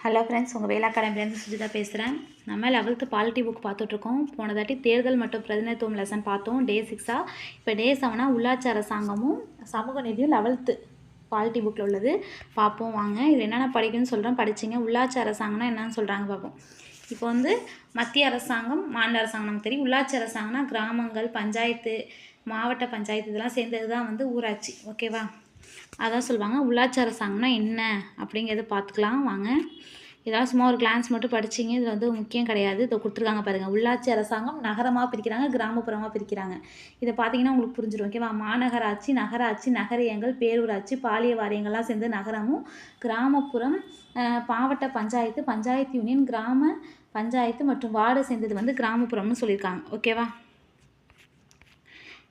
Hello friends, உங்கள் வேலா அகாடமிலேருந்து சுஜிதா பேசுகிறேன். நம்ம 11th பாலிட்டி புக் பார்த்துட்ருக்கோம். போன தாட்டி தேர்தல் மற்றும் பிரதிநிதித்துவம் லெசன் பார்த்தோம், டே 6. இப்போ டே 7 உள்ளாட்சி அரசாங்கமும் சமூக நீதியும் 11th பாலிட்டி புக்கில் உள்ளது. பார்ப்போம் வாங்க. இது என்னென்ன படிக்கணும்னு சொல்கிறேன், படிச்சிங்க. உள்ளாட்சி அரசாங்கம்னா என்னன்னு சொல்கிறாங்க பார்ப்போம். இப்போ மத்திய அரசாங்கம், மாநில அரசாங்கம் நமக்கு தெரியும். உள்ளாட்சி அரசாங்கம்னா கிராமங்கள், பஞ்சாயத்து, மாவட்ட பஞ்சாயத்து இதெல்லாம் சேர்ந்தது தான் ஊராட்சி. ஓகேவா? அதான் சொல்லுவாங்க. உள்ளாட்சி அரசாங்கம்னா என்ன அப்படிங்கிறத பார்த்துக்கலாம் வாங்க. இதெல்லாம் சும்மா ஒரு கிளான்ஸ் மட்டும் படிச்சிங்க. இதில் முக்கியம் கிடையாது. இதை கொடுத்துருக்காங்க பாருங்கள். உள்ளாட்சி அரசாங்கம் நகரமாக பிரிக்கிறாங்க, கிராமப்புறமாக பிரிக்கிறாங்க. இதை பார்த்தீங்கன்னா உங்களுக்கு புரிஞ்சிடும். ஓகேவா? மாநகராட்சி, நகராட்சி, நகரியங்கள், பேரூராட்சி, பாலிய வாரியங்கள்லாம் சேர்ந்து நகரமும், கிராமப்புறம், மாவட்ட பஞ்சாயத்து, பஞ்சாயத்து யூனியன், கிராம பஞ்சாயத்து மற்றும் வார்டு சேர்ந்தது கிராமப்புறம்னு சொல்லியிருக்காங்க. ஓகேவா?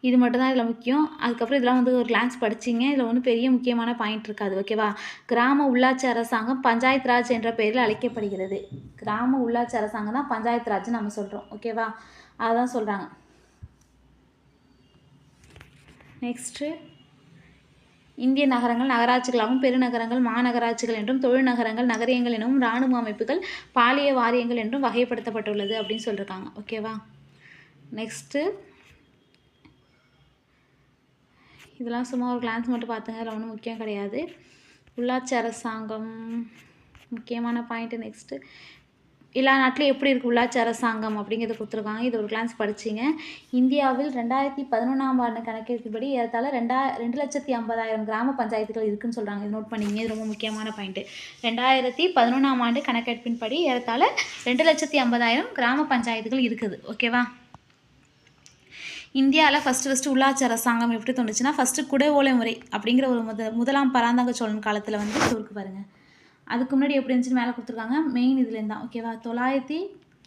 இது மட்டும் தான் இதில் முக்கியம். அதுக்கப்புறம் இதெல்லாம் ஒரு கிளான்ஸ் படிச்சிங்க. இதில் பெரிய முக்கியமான பாயிண்ட் இருக்காது. ஓகேவா? கிராம உள்ளாட்சி அரசாங்கம் பஞ்சாயத்து ராஜ் என்ற பெயரில் அழைக்கப்படுகிறது. கிராம உள்ளாட்சி அரசாங்கம் தான் பஞ்சாயத்து ராஜ்னு நம்ம சொல்கிறோம். ஓகேவா? அதுதான் சொல்கிறாங்க. நெக்ஸ்ட்டு, இந்திய நகரங்கள் நகராட்சிகளாகவும், பெருநகரங்கள் மாநகராட்சிகள் என்றும், தொழில் நகரங்கள் நகரியங்கள் எனவும், இராணுவ அமைப்புகள் பாலிய வாரியங்கள் என்றும் வகைப்படுத்தப்பட்டுள்ளது அப்படின்னு சொல்லியிருக்காங்க. ஓகேவா? நெக்ஸ்ட்டு, இதெல்லாம் சும்மா ஒரு கிளான்ஸ் மட்டும் பார்த்துங்க. அதில் ஒன்றும் முக்கியம் கிடையாது. உள்ளாட்சி அரசாங்கம் முக்கியமான பாயிண்ட்டு. நெக்ஸ்ட்டு, எல்லா நாட்டிலும் எப்படி இருக்குது உள்ளாட்சி அரசாங்கம் அப்படிங்கிறத கொடுத்துருக்காங்க. இது ஒரு கிளான்ஸ் படிச்சிங்க. இந்தியாவில் 2011 கணக்கெடுப்புப்படி ஏறத்தாழ 2,50,000 கிராம பஞ்சாயத்துகள் இருக்குதுன்னு சொல்கிறாங்க. இது நோட் பண்ணிங்க. இது ரொம்ப முக்கியமான பாயிண்ட்டு. 2011 கணக்கெடுப்பின்படி ஏறத்தாழ 2,50,000 கிராம பஞ்சாயத்துகள் இருக்குது. ஓகேவா? இந்தியாவில் ஃபஸ்ட்டு உள்ளாட்சி அரசாங்கம் எப்படி தோணுச்சுன்னா, ஃபஸ்ட்டு குடை ஓலை முறை அப்படிங்கிற ஒரு முதலாம் பராந்தக சோழன் காலத்தில் இருக்கு பாருங்கள். அதுக்கு முன்னாடி எப்படி இருந்துச்சுன்னு மேலே கொடுத்துருக்காங்க. மெயின் இதுலேருந்து தான். ஓகேவா?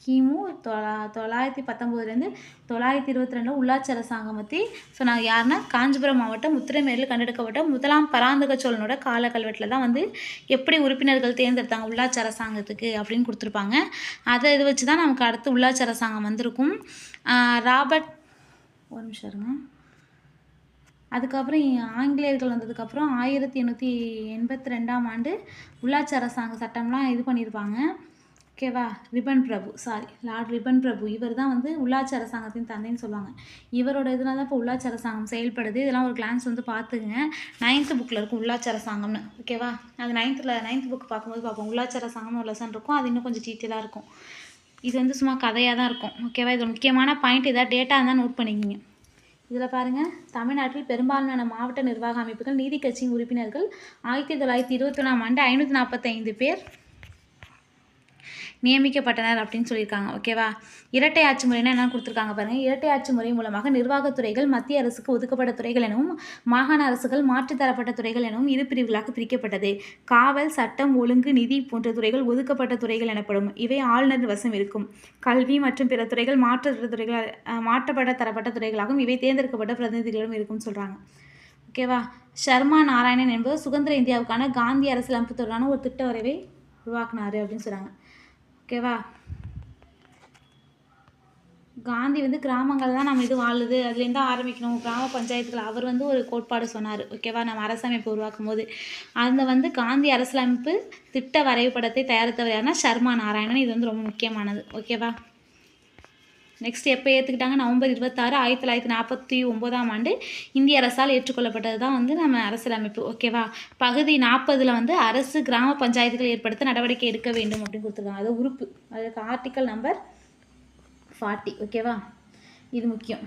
கிமு 919 922 உள்ளாட்சி அரசாங்கம் பற்றி சொன்னாங்க. யாருன்னா, காஞ்சிபுரம் மாவட்டம் உத்திரமேரில் கண்டெடுக்கப்பட்ட முதலாம் பராந்தக சோழனோட கால கல்வெட்டில் தான் எப்படி உறுப்பினர்கள் தேர்ந்தெடுத்தாங்க உள்ளாட்சி அரசாங்கத்துக்கு அப்படின்னு கொடுத்துருப்பாங்க. அதை இது வச்சு தான் நமக்கு அடுத்து உள்ளாட்சி அரசாங்கம் வந்திருக்கும். ராபர்ட் ஒரு நிமிஷம் இருங்க. அதுக்கப்புறம் ஆங்கிலேயர்கள் வந்ததுக்கப்புறம் 1882 உள்ளாட்சி அரசாங்க சட்டம்லாம் இது பண்ணியிருப்பாங்க. ஓகேவா? லார்ட் ரிப்பன் பிரபு இவர் தான் உள்ளாட்சி அரசாங்கத்தின் தந்தைன்னு சொல்லுவாங்க. இவரோட இதனால தான் இப்போ உள்ளாட்சி அரசாங்கம் செயல்படுது. இதெல்லாம் ஒரு கிளான்ஸ் பார்த்துக்குங்க. 9th புக்கில் இருக்கும் உள்ளாட்சி அரசாங்கம்னு. ஓகேவா? அது 9th புக் பார்க்கும்போது பார்ப்போம். உள்ளாட்சி அரசாங்கம்னு ஒரு லெசன் இருக்கும். அது இன்னும் கொஞ்சம் டீட்டெயிலாக இருக்கும். இது சும்மா கதையாக தான் இருக்கும். ஓகேவா? இது முக்கியமான பாயிண்ட். ஏதாவது டேட்டா இருந்தால் நோட் பண்ணிக்கிங்க. இதில் பாருங்கள். தமிழ்நாட்டில் பெரும்பான்மையான மாவட்ட நிர்வாக அமைப்புகள் நீதி கட்சியின் உறுப்பினர்கள் 1921 545 பேர் நியமிக்கப்பட்டனர் அப்படின்னு சொல்லியிருக்காங்க. ஓகேவா? இரட்டை ஆட்சி முறைனா என்னென்னு கொடுத்துருக்காங்க பாருங்கள். இரட்டை ஆட்சி முறை மூலமாக நிர்வாகத்துறைகள் மத்திய அரசுக்கு ஒதுக்கப்பட்ட துறைகள் எனவும், மாகாண அரசுகள் மாற்றித்தரப்பட்ட துறைகள் எனவும் இரு பிரிவுகளாக பிரிக்கப்பட்டது. காவல், சட்டம், ஒழுங்கு, நிதி போன்ற துறைகள் ஒதுக்கப்பட்ட துறைகள் எனப்படும். இவை ஆளுநர் வசம் இருக்கும். கல்வி மற்றும் பிற துறைகள் மாற்றப்பட்ட தரப்பட்ட துறைகளாகவும், இவை தேர்ந்தெடுக்கப்பட்ட பிரதிநிதிகளும் இருக்கும்னு சொல்கிறாங்க. ஓகேவா? ஷர்மா நாராயணன் என்பவர் சுதந்திர இந்தியாவுக்கான காந்தி அரசியலமைப்பு தொடர்பான ஒரு திட்ட வரைவை உருவாக்குனார் அப்படின்னு சொல்கிறாங்க. ஓகேவா? காந்தி கிராமங்கள் தான் நம்ம வாழுது, அதுலேருந்து ஆரம்பிக்கணும், கிராம பஞ்சாயத்துகள் அவர் ஒரு கோட்பாடு சொன்னார். ஓகேவா? நம்ம அரசமைப்பு உருவாக்கும் போது அந்த காந்தி அரசியலமைப்பு திட்ட வரைபடத்தை தயாரித்தவர் யாருன்னா ஷர்மா நாராயணன். இது ரொம்ப முக்கியமானது. ஓகேவா? நெக்ஸ்ட், எப்போ ஏற்றுக்கிட்டாங்க? நவம்பர் 26 1949 இந்திய அரசால் ஏற்றுக்கொள்ளப்பட்டது தான் நம்ம அரசியலமைப்பு. ஓகேவா? பகுதி 40 அரசு கிராம பஞ்சாயத்துகள் ஏற்படுத்த நடவடிக்கை எடுக்க வேண்டும் அப்படின்னு கொடுத்துருக்காங்க. அது உறுப்பு. அதுக்கு ஆர்டிக்கல் நம்பர் 40. ஓகேவா? இது முக்கியம்.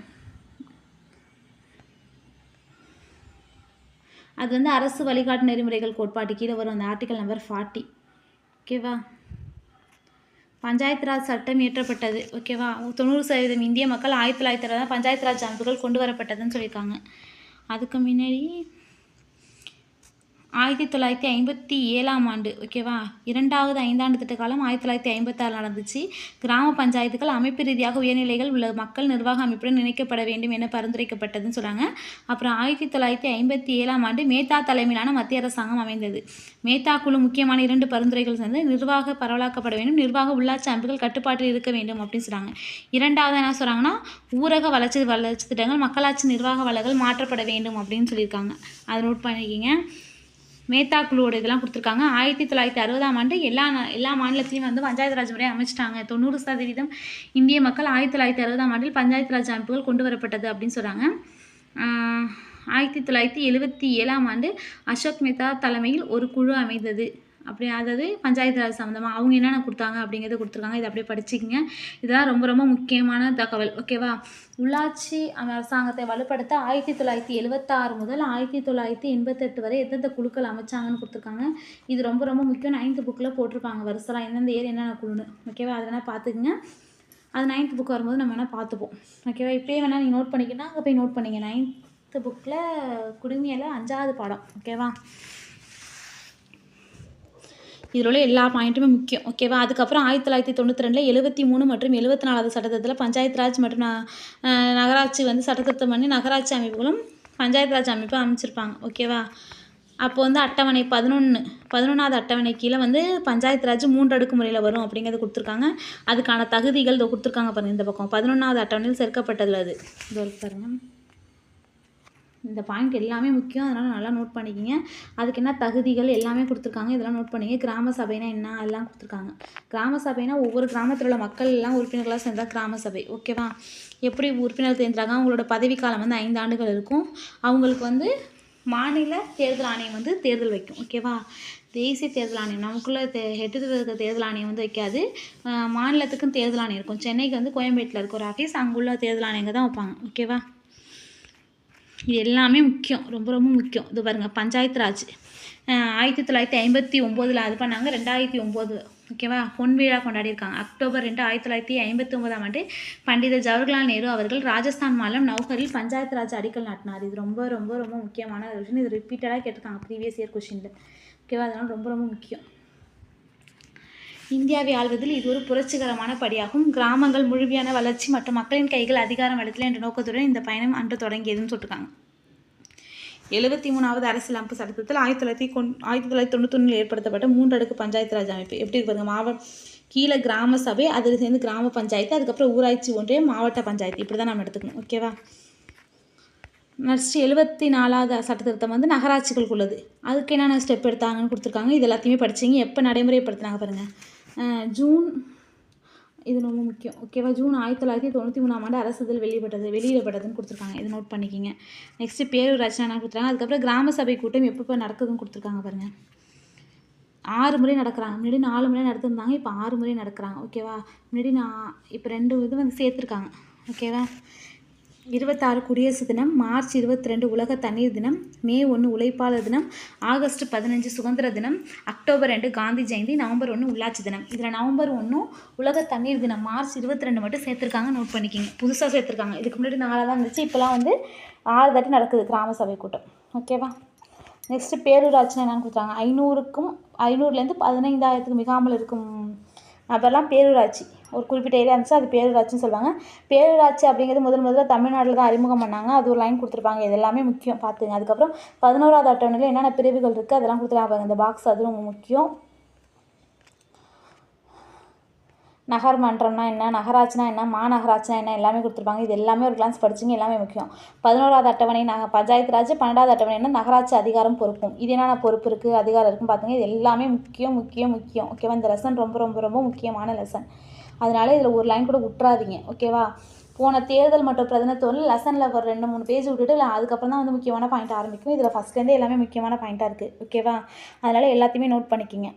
அது அரசு வழிகாட்டு நெறிமுறைகள் கோட்பாட்டு கீழே வரும். அந்த ஆர்டிக்கல் நம்பர் 40. ஓகேவா? பஞ்சாயத்து ராஜ் சட்டம் இயற்றப்பட்டது. ஓகேவா? 90% இந்திய மக்கள் 1960 பஞ்சாயத்து ராஜ் அமைப்புகள் கொண்டு வரப்பட்டதுன்னு சொல்லியிருக்காங்க. அதுக்கு முன்னாடி 1957 ஓகேவா? 2வது 5ஆண்டு திட்ட காலம் 1956 நடந்துச்சு. கிராம பஞ்சாயத்துகள் அமைப்பு ரீதியாக உயர்நிலைகள் உள்ள மக்கள் நிர்வாக அமைப்புடன் இணைக்கப்பட வேண்டும் என பரிந்துரைக்கப்பட்டதுன்னு சொல்கிறாங்க. அப்புறம் 1957 மேத்தா தலைமையிலான மத்திய அரசாங்கம் அமைந்தது. மேத்தா குழு முக்கியமான 2 பரிந்துரைகள் சேர்ந்து நிர்வாக பரவலாக்கப்பட வேண்டும், நிர்வாக உள்ளாட்சி அமைப்புகள் கட்டுப்பாட்டில் இருக்க வேண்டும் அப்படின்னு சொல்கிறாங்க. 2வது என்ன சொல்கிறாங்கன்னா, ஊரக வளர்ச்சி திட்டங்கள் மக்களாட்சி நிர்வாக வளங்கள் மாற்றப்பட வேண்டும் அப்படின்னு சொல்லியிருக்காங்க. அதை நோட் பண்ணிக்கிங்க. மேத்தா குழுவோட இதெல்லாம் கொடுத்துருக்காங்க. 1960ஆம் ஆண்டு எல்லா மாநிலத்திலையும் வந்து பஞ்சாயத்து ராஜ் முறையை அமைச்சிட்டாங்க. 90% இந்திய மக்கள் 1960ஆம் ஆண்டில் பஞ்சாயத்து ராஜ் அமைப்புகள் கொண்டு வரப்பட்டது அப்படின்னு சொல்கிறாங்க. 1977ஆம் ஆண்டு அசோக் மேத்தா தலைமையில் ஒரு குழு அமைந்தது. அப்படி அதாவது பஞ்சாயத்து ராஜ் சம்மந்தமாக அவங்க என்னென்ன கொடுத்தாங்க அப்படிங்கிறத கொடுத்துருக்காங்க. இதை அப்படியே படிச்சுக்கிங்க. இதெல்லாம் ரொம்ப ரொம்ப முக்கியமான தகவல். ஓகேவா? உள்ளாட்சி அரசாங்கத்தை வலுப்படுத்த 1976 முதல் 1988 வரை எந்தெந்த குழுக்கள் அமைச்சாங்கன்னு கொடுத்துருக்காங்க. இது ரொம்ப ரொம்ப முக்கியம். 9th புக்கில் போட்டிருப்பாங்க வருஷலாம் எந்தெந்த ஏர் என்னென்ன குழுன்னு. ஓகேவா? அதை வேணால் பார்த்துக்குங்க. அது 9th புக் வரும்போது நம்ம வேணால் பார்த்துப்போம். ஓகேவா? இப்போயே வேணால் நீங்கள் நோட் பண்ணிக்கினா அங்கே போய் நோட் பண்ணிங்க. 9th புக்கில் குடிமையில் 5வது பாடம். ஓகேவா? இதில் உள்ள எல்லா பாயிண்ட்டுமே முக்கியம். ஓகேவா? அதுக்கப்புறம் 1992 73 மற்றும் 74வது சட்டத்தில் பஞ்சாயத்து ராஜ் மற்றும் நகராட்சி வந்து சட்டத்திருத்தம் பண்ணி நகராட்சி அமைப்புகளும் பஞ்சாயத்து ராஜ் அமைப்பு அமைச்சிருப்பாங்க. ஓகேவா? அப்போ வந்து அட்டவணை 11வது அட்டவணை கீழே வந்து பஞ்சாயத்து ராஜ் 3 அடுக்கு முறையில் வரும் அப்படிங்கிறது கொடுத்துருக்காங்க. அதுக்கான தகுதிகள் இதை கொடுத்துருக்காங்க பாருங்கள். இந்த பக்கம் 11வது அட்டவணையில் சேர்க்கப்பட்டதில் அது இது பாருங்கள். இந்த பாயிண்ட் எல்லாமே முக்கியம். அதனால் நல்லா நோட் பண்ணிக்கிங்க. அதுக்கு என்ன தகுதிகள் எல்லாமே கொடுத்துருக்காங்க. இதெல்லாம் நோட் பண்ணிங்க. கிராம சபைனா என்ன அதெல்லாம் கொடுத்துருக்காங்க. கிராம சபைனா ஒவ்வொரு கிராமத்தில் உள்ள மக்கள் எல்லாம் உறுப்பினர்களாக சேர்ந்தால் கிராம சபை. ஓகேவா? எப்படி உறுப்பினர் தேர்ந்தாங்க? அவங்களோட பதவிக்காலம் வந்து 5 ஆண்டுகள் இருக்கும். அவங்களுக்கு வந்து மாநில தேர்தல் ஆணையம் வந்து தேர்தல் வைக்கும். ஓகேவா? தேசிய தேர்தல் ஆணையம் நமக்குள்ளே ஹெட்டுக்கு இருக்க தேர்தல் ஆணையம் வந்து வைக்காது. மாநிலத்துக்கும் தேர்தல் ஆணையம் இருக்கும். சென்னைக்கு வந்து கோயம்பேட்டில் இருக்க ஒரு ஆஃபீஸ், அங்குள்ள தேர்தல் ஆணையங்க தான் வைப்பாங்க. ஓகேவா? இது எல்லாமே முக்கியம். ரொம்ப ரொம்ப முக்கியம். இது பாருங்கள். பஞ்சாயத்து ராஜ் 1959 அது பண்ணாங்க. 2009 ஓகேவா? பொன் விழா கொண்டாடியிருக்காங்க. அக்டோபர் 2 1959ஆம் ஆண்டு பண்டித ஜவஹர்லால் நேரு அவர்கள் ராஜஸ்தான் மாநிலம் நௌகரில் பஞ்சாயத்து ராஜ் அடிக்கல் நாட்டினார். இது ரொம்ப ரொம்ப ரொம்ப முக்கியமான ஒரு விஷயம். இது ரிப்பீட்டடாக கேட்டிருக்காங்க ப்ரீவியஸ் இயர் கொஷினில். ஓகேவா? அதனால் ரொம்ப ரொம்ப முக்கியம். இந்தியாவை ஆள்வதில் இது ஒரு புரட்சிகரமான படியாகும். கிராமங்கள் முழுமையான வளர்ச்சி மற்றும் மக்களின் கைகள் அதிகாரம் அளித்தல் என்ற நோக்கத்துடன் இந்த பயணம் அன்று தொடங்கியதுன்னு சொல்லியிருக்காங்க. 73வது அரசியலமைப்பு சட்டத்தில் 1991 ஏற்படுத்தப்பட்ட 3 அடுக்கு பஞ்சாயத்து ராஜ் அமைப்பு எப்படி இருப்பாங்க? கீழே கிராம சபை, அதில் சேர்ந்து கிராம பஞ்சாயத்து, அதுக்கப்புறம் ஊராட்சி ஒன்றியம், மாவட்ட பஞ்சாயத்து, இப்படி தான் நம்ம எடுத்துக்கணும். ஓகேவா? நெக்ஸ்ட் 74வது சட்டத்திருத்தம் வந்து நகராட்சிகளுக்கு உள்ளது. அதுக்கு என்னென்ன ஸ்டெப் எடுத்தாங்கன்னு கொடுத்துருக்காங்க. இது எல்லாத்தையுமே படிச்சிங்க. எப்போ நடைமுறைப்படுத்தினாங்க பாருங்கள். ஜூன் இது ரொம்ப முக்கியம். ஓகேவா? ஜூன் 1993ஆம் ஆண்டு அரசிதழ் வெளியிடப்பட்டதுன்னு கொடுத்துருக்காங்க. இதை நோட் பண்ணிக்கிங்க. நெக்ஸ்ட்டு பேரூராட்சி என்ன கொடுத்துருக்காங்க. அதுக்கப்புறம் கிராம சபை கூட்டம் எப்போ நடக்குதுன்னு கொடுத்துருக்காங்க பாருங்கள். 6 முறை நடக்கிறாங்க. முன்னாடி 4 முறை நடத்திருந்தாங்க. இப்போ 6 முறை நடக்கிறாங்க. ஓகேவா? முன்னாடி இப்போ 2 இது வந்து சேர்த்துருக்காங்க. ஓகேவா? 26 குடியரசு தினம், மார்ச் 22 உலக தண்ணீர் தினம், மே 1 உழைப்பாளர் தினம், ஆகஸ்ட் 15 சுதந்திர தினம், அக்டோபர் 2 காந்தி ஜெயந்தி, நவம்பர் 1 உள்ளாட்சி தினம். இதில் நவம்பர் 1 உலக தண்ணீர் தினம் மார்ச் 22 மட்டும் சேர்த்துருக்காங்க. நோட் பண்ணிக்கிங்க. புதுசாக சேர்த்துருக்காங்க. இதுக்கு முன்னாடி 4 தான் இருந்துச்சு. இப்போலாம் வந்து 6 தாட்டி நடக்குது கிராம சபை கூட்டம். ஓகேவா? நெக்ஸ்ட்டு பேரூராட்சினா என்னென்னு கொடுத்தாங்க. 500லேருந்து 15,000க்கு மிகாமல் இருக்கும் அதெல்லாம் பேரூராட்சி. ஒரு குறிப்பிட்ட ஏரியா இருந்துச்சு, அது பேரூராட்சின்னு சொல்லுவாங்க. பேரூராட்சி அப்படிங்கிறது முதல்ல தமிழ்நாட்டில் தான் அறிமுகம் பண்ணாங்க. அது ஒரு லைன் கொடுத்துருப்பாங்க. இது எல்லாமே முக்கியம் பார்த்துங்க. அதுக்கப்புறம் 11வது அட்டவணையில் என்னென்ன பிரிவுகள் இருக்குது அதெல்லாம் கொடுத்துருக்காங்க. இந்த பாக்ஸ் அது ரொம்ப முக்கியம். நகர்மன்றம்னா என்ன, நகராட்சினா என்ன, மாநகராட்சினா என்ன எல்லாமே கொடுத்துருப்பாங்க. இது எல்லாமே ஒரு கிளான்ஸ் படிச்சிங்க. எல்லாமே முக்கியம். 11வது அட்டவணை பஞ்சாயத்து ராஜ், 12வது அட்டவணை என்ன நகராட்சி அதிகாரம் பொறுப்பும். இது என்னென்ன பொறுப்பு இருக்குது அதிகாரம் இருக்குன்னு பார்த்துங்க. இது எல்லாமே முக்கியம் முக்கியம் முக்கியம். ஓகேவா? இந்த லெசன் ரொம்ப ரொம்ப ரொம்ப முக்கியமான லெசன். அதனால இதில் ஒரு லைன் கூட விட்றாதீங்க. ஓகேவா? போன தேர்தல் மற்றும் பிரதிநிதித்துவம் லெசனில் ஒரு 2-3 பேஜ் விட்டுட்டு அதுக்கப்புறம் தான் வந்து முக்கியமான பாயிண்ட் ஆரம்பிக்கும். இதில் ஃபஸ்ட்லேருந்தே எல்லாமே முக்கியமான பாயிண்ட்டாக இருக்குது. ஓகேவா? அதனால் எல்லாத்தையுமே நோட் பண்ணிக்கிங்க.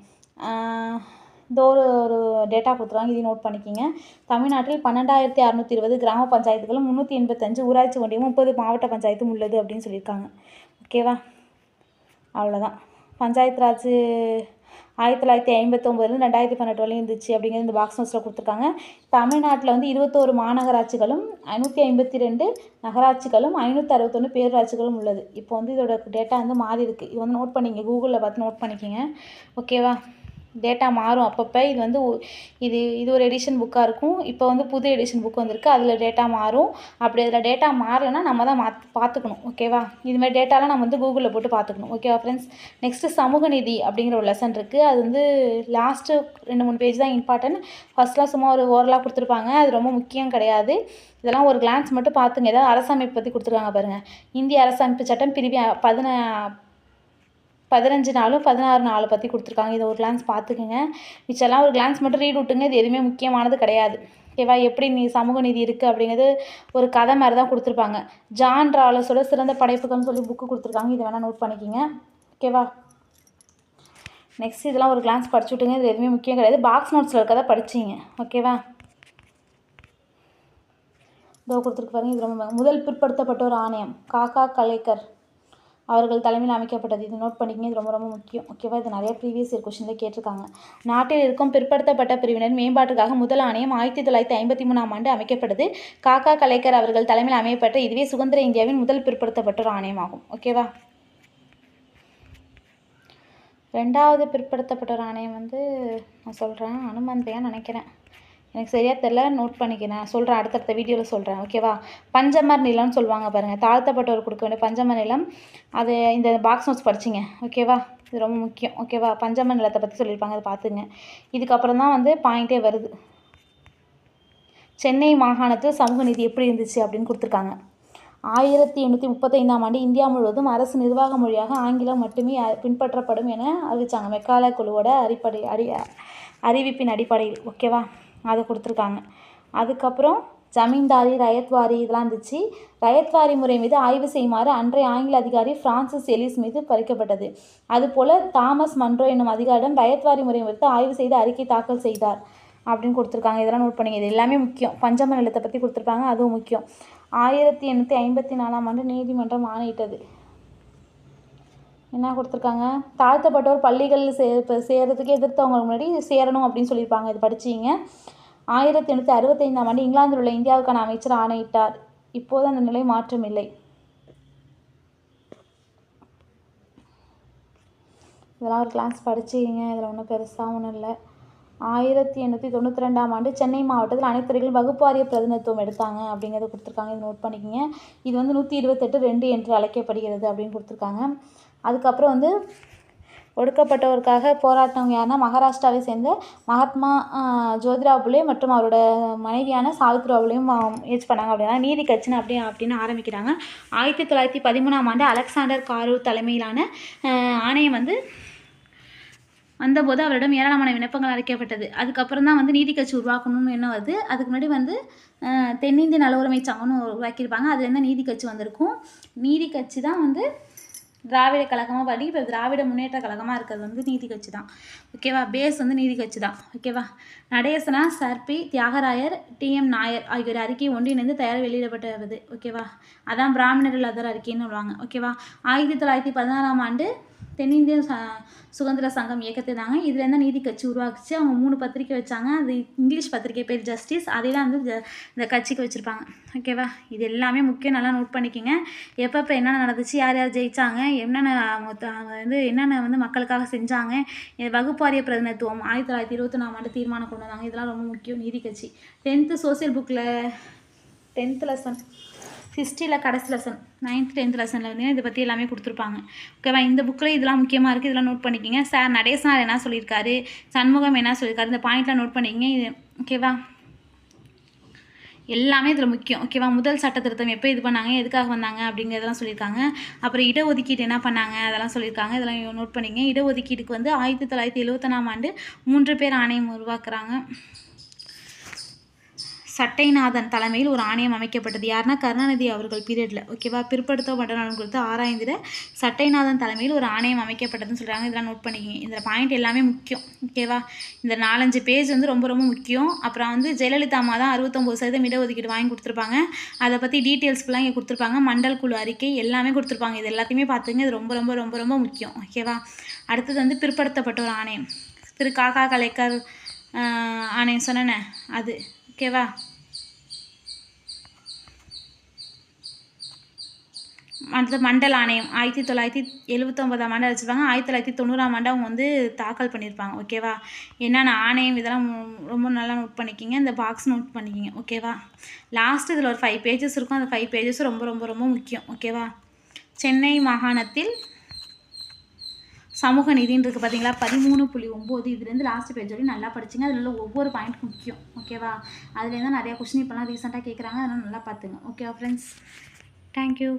இதோ ஒரு டேட்டா கொடுத்துருவாங்க. இதையும் நோட் பண்ணிக்கிங்க. தமிழ்நாட்டில் 12,620 கிராம பஞ்சாயத்துகளும் 385 ஊராட்சி ஒன்றியமும் 30 மாவட்ட பஞ்சாயத்தும் உள்ளது அப்படின்னு சொல்லியிருக்காங்க. ஓகேவா? அவ்வளோதான். பஞ்சாயத்து ராஜ் 1959 2018 வரையும் இருந்துச்சு அப்படிங்கிறது இந்த பாக்ஸ் நோட்ஸில் கொடுத்துருக்காங்க. தமிழ்நாட்டில் வந்து 21 மாநகராட்சிகளும் 552 நகராட்சிகளும் 561 பேரூராட்சிகளும் உள்ளது. இப்போ வந்து இதோட டேட்டா வந்து மாறி இருக்குது. இது வந்து நோட் பண்ணிங்க. கூகுளில் பார்த்து நோட் பண்ணிக்கிங்க. ஓகேவா? டேட்டா மாறும் அப்பப்போ. இது வந்து இது ஒரு எடிஷன் புக்காக இருக்கும். இப்போ வந்து புது எடிஷன் புக் வந்திருக்கு. அதில் டேட்டா மாறும். அப்படி அதில் டேட்டா மாறலைன்னா நம்ம தான் பார்த்துக்கணும். ஓகேவா? இதுமாதிரி டேட்டாலாம் நம்ம வந்து கூகுளில் போட்டு பார்த்துக்கணும். ஓகேவா ஃப்ரெண்ட்ஸ்? நெக்ஸ்ட்டு சமூக நீதி அப்படிங்கிற ஒரு லெசன் இருக்குது. அது வந்து லாஸ்ட்டு 2-3 பேஜ் தான் இம்பார்ட்டன்ட். ஃபஸ்ட்லாம் சும்மா ஒரு ஓரலாக கொடுத்துருப்பாங்க. அது ரொம்ப முக்கியம் கிடையாது. இதெல்லாம் ஒரு கிளான்ஸ் மட்டும் பார்த்துங்க. ஏதாவது அரசமைப்பு பற்றி கொடுத்துருக்காங்க பாருங்கள். இந்திய அரசமைப்பு சட்டம் பிரிவு 15 நாளும் 16 நாளை பற்றி கொடுத்துருக்காங்க. இதை ஒரு கிளான்ஸ் பார்த்துக்குங்க. மிச்சம்லாம் ஒரு கிளான்ஸ் மட்டும் ரீட் விட்டுங்க. இது எதுவுமே முக்கியமானது கிடையாது. ஓகேவா? எப்படி சமூக நீதி இருக்குது அப்படிங்கிறது ஒரு கதை மாதிரி தான் கொடுத்துருப்பாங்க. ஜான் ராலஸோட சிறந்த படைப்புகள்னு சொல்லி புக்கு கொடுத்துருக்காங்க. இதை வேணால் நோட் பண்ணிக்கிங்க. ஓகேவா? நெக்ஸ்ட் இதெல்லாம் ஒரு கிளான்ஸ் படிச்சு விட்டுங்க. இது எதுவுமே முக்கியம் கிடையாது. பாக்ஸ் நோட்ஸில் இருக்கதை படிச்சிங்க. ஓகேவா? இதோ கொடுத்துருக்கு பாருங்க. இது ரொம்ப முதல் பிற்படுத்தப்பட்ட ஒரு ஆணையம் காக்கா கலேக்கர் அவர்கள் தலைமையில் அமைக்கப்பட்டது. இது நோட் பண்ணிக்கிங்க. இது ரொம்ப ரொம்ப முக்கியம். ஓகேவா? இது நிறைய ப்ரீவியஸ் இயர் கொஸ்டினில் கேட்டிருக்காங்க. நாட்டில் இருக்கும் பிற்படுத்தப்பட்ட பிரிவினர் மேம்பாட்டுக்காக முதல் ஆணையம் 1953ஆம் ஆண்டு அமைக்கப்பட்டது. காக்கா கலேக்கர் அவர்கள் தலைமையில் அமையப்பட்ட இதுவே சுதந்திர இந்தியாவின் முதல் பிற்படுத்தப்பட்ட ஒரு ஆணையமாகும். ஓகேவா? ரெண்டாவது பிற்படுத்தப்பட்ட ஒரு ஆணையம் நான் சொல்கிறேன், அனுமந்தையான்னு நினைக்கிறேன். எனக்கு சரியாக தெரில, நோட் பண்ணிக்கிறேன். சொல்கிறேன், அடுத்தடுத்த வீடியோவில் சொல்கிறேன். ஓகேவா? பஞ்சமர் நிலம்னு சொல்லுவாங்க பாருங்கள். தாழ்த்தப்பட்டவர் கொடுக்க வேண்டிய பஞ்சமர் நிலம். அது இந்த பாக்ஸ் நோட்ஸ் படிச்சிங்க. ஓகேவா? இது ரொம்ப முக்கியம். ஓகேவா? பஞ்சமர் நிலத்தை பற்றி சொல்லியிருப்பாங்க. அதை பார்த்துங்க. இதுக்கப்புறம் தான் பாயிண்ட்டே வருது. சென்னை மாகாணத்தில் சமூக நீதி எப்படி இருந்துச்சு அப்படின்னு கொடுத்துருக்காங்க. 1835ஆம் ஆண்டு இந்தியா முழுவதும் அரசு நிர்வாக மொழியாக ஆங்கிலம் மட்டுமே பின்பற்றப்படும் என அறிவித்தாங்க. மெக்காலே குழுவோட அறிவிப்பின் அடிப்படையில். ஓகேவா? அதை கொடுத்துருக்காங்க. அதுக்கப்புறம் ஜமீன்தாரி ரயத்வாரி இதெல்லாம் இருந்துச்சு. ரயத்வாரி முறை மீது ஆய்வு செய்யுமாறு அன்றைய ஆங்கில அதிகாரி ஃப்ரான்சிஸ் எலிஸ் மீது பறிக்கப்பட்டது. அதுபோல் தாமஸ் மன்றோ என்னும் அதிகாரிடம் ரயத்வாரி முறை குறித்து ஆய்வு செய்து அறிக்கை தாக்கல் செய்தார் அப்படின்னு கொடுத்துருக்காங்க. இதெல்லாம் நோட் பண்ணிங்க. இது எல்லாமே முக்கியம். பஞ்சம நிலத்தை பற்றி கொடுத்துருப்பாங்க. அதுவும் முக்கியம். 1854ஆம் ஆண்டு நீதிமன்றம் ஆணையிட்டது. என்ன கொடுத்துருக்காங்க? தாழ்த்தப்பட்டோர் பள்ளிகளில் சேர்கிறதுக்கு எதிர்த்தவங்களுக்கு முன்னாடி சேரணும் அப்படின்னு சொல்லியிருப்பாங்க. இது படிச்சிங்க. 1865ஆம் ஆண்டு இங்கிலாந்தில் உள்ள இந்தியாவுக்கான அமைச்சர் ஆணையிட்டார். இப்போது அந்த நிலை மாற்றம் இல்லை. இதெல்லாம் ஒரு கிளாஸ் படிச்சிங்க. இதில் ஒன்றும் பெருசாக ஒன்றும் இல்லை. 1892ஆம் ஆண்டு சென்னை மாவட்டத்தில் அனைத்து துறைகளிலும் வகுப்பு வாரிய பிரதிநிதித்துவம் எடுத்தாங்க அப்படிங்கிறத கொடுத்துருக்காங்க. இது நோட் பண்ணிக்கோங்க. இது 128(2) என்று அழைக்கப்படுகிறது அப்படின்னு கொடுத்துருக்காங்க. அதுக்கப்புறம் ஒடுக்கப்பட்டவருக்காக போராட்டினவங்க யாருன்னா மகாராஷ்டிராவை சேர்ந்த மகாத்மா ஜோதிராவ் புலே மற்றும் அவரோட மனைவியான சாவித்ரிபாய் புலேயும் முயற்சி பண்ணாங்க. அப்படின்னா நீதி கட்சின்னு அப்படின்னு ஆரம்பிக்கிறாங்க. 1913ஆம் ஆண்டு அலெக்சாண்டர் காரு தலைமையிலான ஆணையம் வந்தபோது அவரிடம் ஏராளமான விண்ணப்பங்கள் அளிக்கப்பட்டது. அதுக்கப்புறம் தான் நீதி கட்சி உருவாக்கணும்னு என்ன வருது. அதுக்கு முன்னாடி தென்னிந்திய நலவுரிமை சங்கம்னு உருவாக்கியிருப்பாங்க. அதுலேருந்து நீதி கட்சி வந்திருக்கும். நீதி கட்சி தான் திராவிட கழகமாக பண்ணி இப்போ திராவிட முன்னேற்ற கழகமாக இருக்கிறது நீதி கட்சி தான். ஓகேவா? பேஸ் நீதி கட்சி தான். ஓகேவா? நடேசனா சர்பி தியாகராயர் TM நாயர் ஆகியோர் அறிக்கை ஒன்றிணைந்து தயார் வெளியிடப்பட்டது. ஓகேவா? அதான் பிராமணர் இல்லாதர் அறிக்கைன்னு சொல்லுவாங்க. ஓகேவா? 1916ஆம் ஆண்டு தென்னிந்திய சுதந்திர சங்கம் இயக்கத்தை தாங்க. இதுலேருந்து நீதி கட்சி உருவாக்குச்சு. அவங்க 3 பத்திரிக்கை வச்சாங்க. அது இங்கிலீஷ் பத்திரிக்கை பேர் ஜஸ்டிஸ். அதெல்லாம் இந்த கட்சிக்கு வச்சுருப்பாங்க. ஓகேவா? இது எல்லாமே முக்கியம். நல்லா நோட் பண்ணிக்கோங்க. எப்பப்போ என்னென்ன நடந்துச்சு, யார் யார் ஜெயித்தாங்க, என்னென்ன என்னென்ன மக்களுக்காக செஞ்சாங்க, வகுப்பாரிய பிரதிநிதித்துவம் 1924ஆம் ஆண்டு தீர்மானம் கொண்டு வந்தாங்க. இதெல்லாம் ரொம்ப முக்கியம். நீதி கட்சி 10th சோசியல் புக்கில் 10th லெசன் ஹிஸ்ட்ரியில் கடைசி லெசன் 9th 10th லெசனில் இதை பற்றி எல்லாமே கொடுத்துருப்பாங்க. ஓகேவா? இந்த புக்கில் இதெல்லாம் முக்கியமாக இருக்குது. இதெல்லாம் நோட் பண்ணிக்கோங்க. சார் நடேசனார் என்ன சொல்லியிருக்காரு, சண்முகம் என்ன சொல்லியிருக்காரு, இந்த பாயிண்ட்லாம் நோட் பண்ணிக்கங்க. இது ஓகேவா? எல்லாமே இதில் முக்கியம். ஓகேவா? முதல் சட்ட திருத்தம் எப்போ இது பண்ணாங்க, எதுக்காக வந்தாங்க அப்படிங்கிறதெல்லாம் சொல்லியிருக்காங்க. அப்புறம் இடஒதுக்கீடு என்ன பண்ணாங்க அதெல்லாம் சொல்லியிருக்காங்க. இதெல்லாம் நோட் பண்ணிங்க. இடஒதுக்கீடுக்கு 1971ஆம் ஆண்டு 3 பேர் ஆணையம் உருவாக்குறாங்க. சட்டைநாதன் தலைமையில் ஒரு ஆணையம் அமைக்கப்பட்டது. யாருன்னா கருணாநிதி அவர்கள் பீரியடில். ஓகேவா? பிற்படுத்தப்பட்ட நலன் குறித்து ஆராய்ந்திட சட்டைநாதன் தலைமையில் ஒரு ஆணையம் அமைக்கப்பட்டதுன்னு சொல்கிறாங்க. இதெல்லாம் நோட் பண்ணிக்கிங்க. இதில் பாயிண்ட் எல்லாமே முக்கியம். ஓகேவா? இந்த 4-5 பேஜ் ரொம்ப ரொம்ப முக்கியம். அப்புறம் ஜெயலலிதா அம்மா தான் 69% இடஒதுக்கீடு வாங்கி கொடுத்துருப்பாங்க. அதை பற்றி டீட்டெயில்ஸ் ஃபுல்லாக இங்கே கொடுத்துருப்பாங்க. மண்டல் குழு அறிக்கை எல்லாமே கொடுத்துருப்பாங்க. இது எல்லாத்தையுமே பார்த்துங்க. இது ரொம்ப ரொம்ப ரொம்ப ரொம்ப முக்கியம். ஓகேவா? அடுத்தது பிற்படுத்தப்பட்ட ஒரு ஆணையம் திரு காக்கா கலேக்கர் ஆணையம் சொன்னேன்னு அது. ஓகேவா? அடுத்த மண்டல் ஆணையம் 1979ஆம் ஆண்டு வச்சுருப்பாங்க. 1990ஆம் ஆண்டு அவங்க தாக்கல் பண்ணியிருப்பாங்க. ஓகேவா? என்னென்ன ஆணையம் இதெல்லாம் ரொம்ப நல்லா நோட் பண்ணிக்கிங்க. இந்த பாக்ஸ் நோட் பண்ணிக்கிங்க. ஓகேவா? லாஸ்ட்டு இதில் ஒரு 5 பேஜஸ் இருக்கும். அந்த 5 பேஜஸும் ரொம்ப ரொம்ப ரொம்ப முக்கியம். ஓகேவா? சென்னை மாகாணத்தில் சமூக நீதின்னு இருக்குது பார்த்தீங்களா? 13.9. இதுலேருந்து லாஸ்ட் பேஜ் வரையும் நல்லா படிச்சுங்க. அதில் உள்ள ஒவ்வொரு பாயிண்ட் முக்கியம். ஓகேவா? அதுலேருந்து நிறையா கொஸ்டின் இப்போலாம் ரீசெண்டாக கேட்குறாங்க. அதெல்லாம் நல்லா பார்த்துங்க. ஓகேவா ஃப்ரெண்ட்ஸ்? தேங்க்யூ.